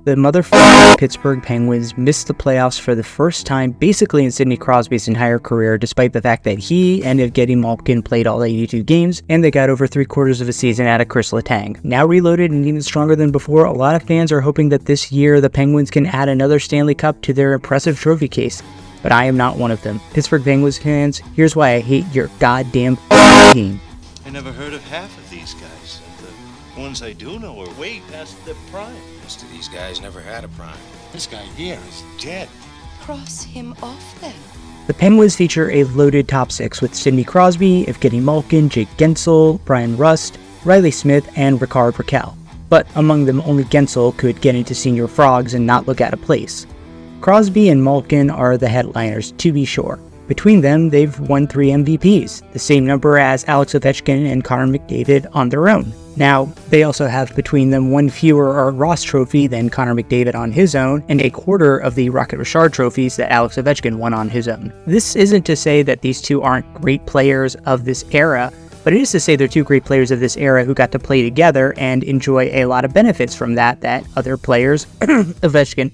The motherfucking Pittsburgh Penguins missed the playoffs for the first time basically in Sidney Crosby's entire career, despite the fact that he and Evgeny Malkin played all 82 games, and they got over 3/4 of a season out of Chris Letang. Now reloaded and even stronger than before, a lot of fans are hoping that this year the Penguins can add another Stanley Cup to their impressive trophy case, but I am not one of them. Pittsburgh Penguins fans, here's why I hate your goddamn team. I never heard of half of these guys. The ones I do know are way past their prime. Most of these guys never had a prime. This guy here is dead. Cross him off then. The Penguins feature a loaded top six with Sidney Crosby, Evgeny Malkin, Jake Guentzel, Brian Rust, Riley Smith, and Rickard Rakell. But among them, only Guentzel could get into Senior Frogs and not look out of place. Crosby and Malkin are the headliners, to be sure. Between them, they've won 3 MVPs, the same number as Alex Ovechkin and Connor McDavid on their own. Now, they also have between them 1 fewer Art Ross trophy than Connor McDavid on his own, and 1/4 of the Rocket Richard trophies that Alex Ovechkin won on his own. This isn't to say that these two aren't great players of this era, but it is to say they're 2 great players of this era who got to play together and enjoy a lot of benefits from that other players, Ovechkin,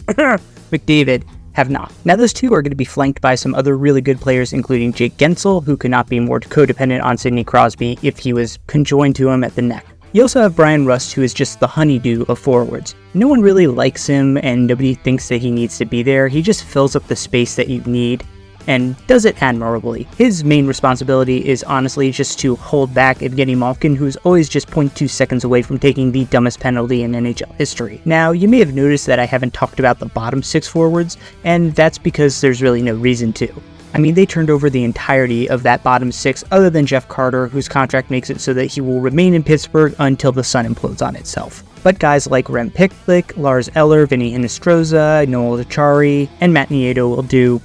McDavid, have not. Now those two are going to be flanked by some other really good players, including Jake Guentzel, who could not be more codependent on Sidney Crosby if he was conjoined to him at the neck. You also have Brian Rust, who is just the honeydew of forwards. No one really likes him, and nobody thinks that he needs to be there. He just fills up the space that you need, and does it admirably. His main responsibility is honestly just to hold back Evgeny Malkin, who's always just 0.2 seconds away from taking the dumbest penalty in NHL history. Now, you may have noticed that I haven't talked about the bottom 6 forwards, and that's because there's really no reason to. I mean, they turned over the entirety of that bottom 6 other than Jeff Carter, whose contract makes it so that he will remain in Pittsburgh until the sun implodes on itself. But guys like Rem Pitlick, Lars Eller, Vinny Hinostroza, Noel Acciari, and Matt Nieto will do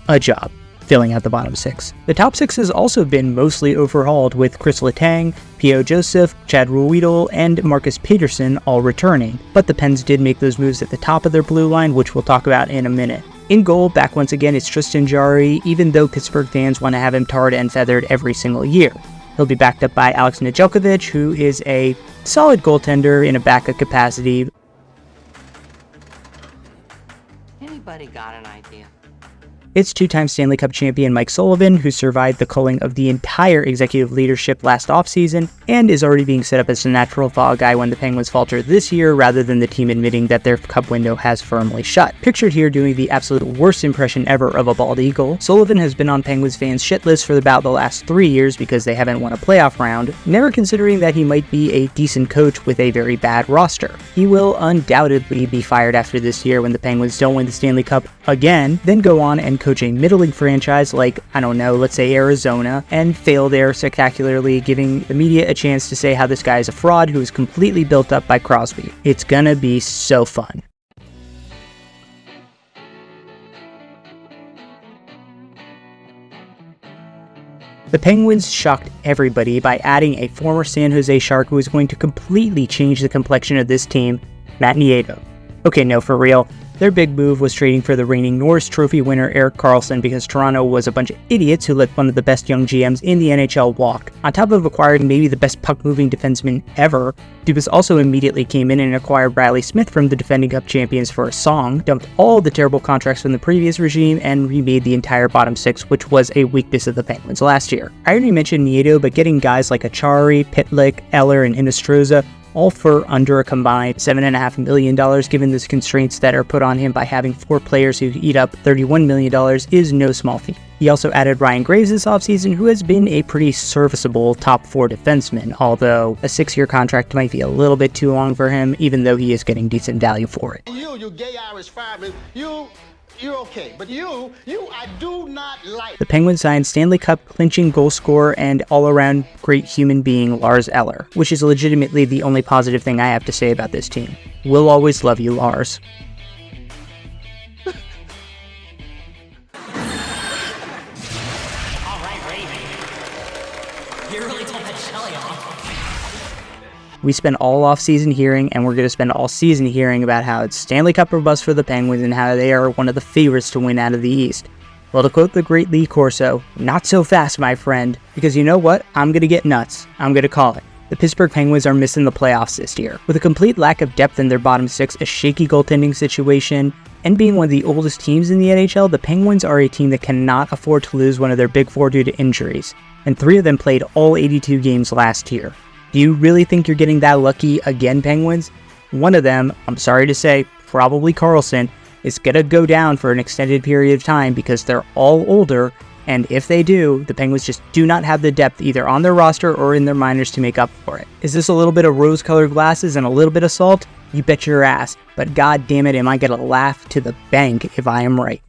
a job filling out the bottom 6. The top 6 has also been mostly overhauled, with Chris Letang, P.O. Joseph, Chad Ruhwedel, and Marcus Peterson all returning, but the Pens did make those moves at the top of their blue line, which we'll talk about in a minute. In goal, back once again, it's Tristan Jarry, even though Pittsburgh fans want to have him tarred and feathered every single year. He'll be backed up by Alex Nedeljkovic, who is a solid goaltender in a backup capacity. Anybody got an idea? It's 2-time Stanley Cup champion Mike Sullivan, who survived the culling of the entire executive leadership last offseason, and is already being set up as the natural fall guy when the Penguins falter this year, rather than the team admitting that their cup window has firmly shut. Pictured here doing the absolute worst impression ever of a bald eagle, Sullivan has been on Penguins fans' shit list for about the last 3 years because they haven't won a playoff round, never considering that he might be a decent coach with a very bad roster. He will undoubtedly be fired after this year when the Penguins don't win the Stanley Cup again, then go on and coach a middling franchise like, I don't know, let's say Arizona, and fail there spectacularly, giving the media a chance to say how this guy is a fraud who is completely built up by Crosby. It's gonna be so fun. The Penguins shocked everybody by adding a former San Jose Shark who is going to completely change the complexion of this team, Matt Nieto. Okay, no, for real. Their big move was trading for the reigning Norris Trophy winner Erik Karlsson because Toronto was a bunch of idiots who let one of the best young GMs in the NHL walk. On top of acquiring maybe the best puck-moving defenseman ever, Dubas also immediately came in and acquired Riley Smith from the defending Cup champions for a song, dumped all the terrible contracts from the previous regime, and remade the entire bottom 6, which was a weakness of the Penguins last year. I already mentioned Nieto, but getting guys like Acciari, Pitlick, Eller, and Hinostroza all for under a combined $7.5 million, given the constraints that are put on him by having 4 players who eat up $31 million, is no small feat. He also added Ryan Graves this offseason, who has been a pretty serviceable top 4 defenseman, although a 6-year contract might be a little bit too long for him, even though he is getting decent value for it. You gay Irish fireman, you're okay, but you I do not like. The Penguins signed Stanley Cup clinching goal scorer and all-around great human being Lars Eller, which is legitimately the only positive thing I have to say about this team. We'll always love you, Lars. We spent all off-season hearing, and we're going to spend all season hearing about how it's Stanley Cup or bust for the Penguins and how they are one of the favorites to win out of the East. Well, to quote the great Lee Corso, not so fast, my friend, because you know what? I'm going to get nuts. I'm going to call it. the Pittsburgh Penguins are missing the playoffs this year. With a complete lack of depth in their bottom six, a shaky goaltending situation, and being one of the oldest teams in the NHL, the Penguins are a team that cannot afford to lose one of their big four due to injuries, and 3 of them played all 82 games last year. Do you really think you're getting that lucky again, Penguins? One of them, I'm sorry to say, probably Carlson, is going to go down for an extended period of time because they're all older, and if they do, the Penguins just do not have the depth either on their roster or in their minors to make up for it. Is this a little bit of rose-colored glasses and a little bit of salt? You bet your ass, but god damn it, am I going to laugh to the bank if I am right.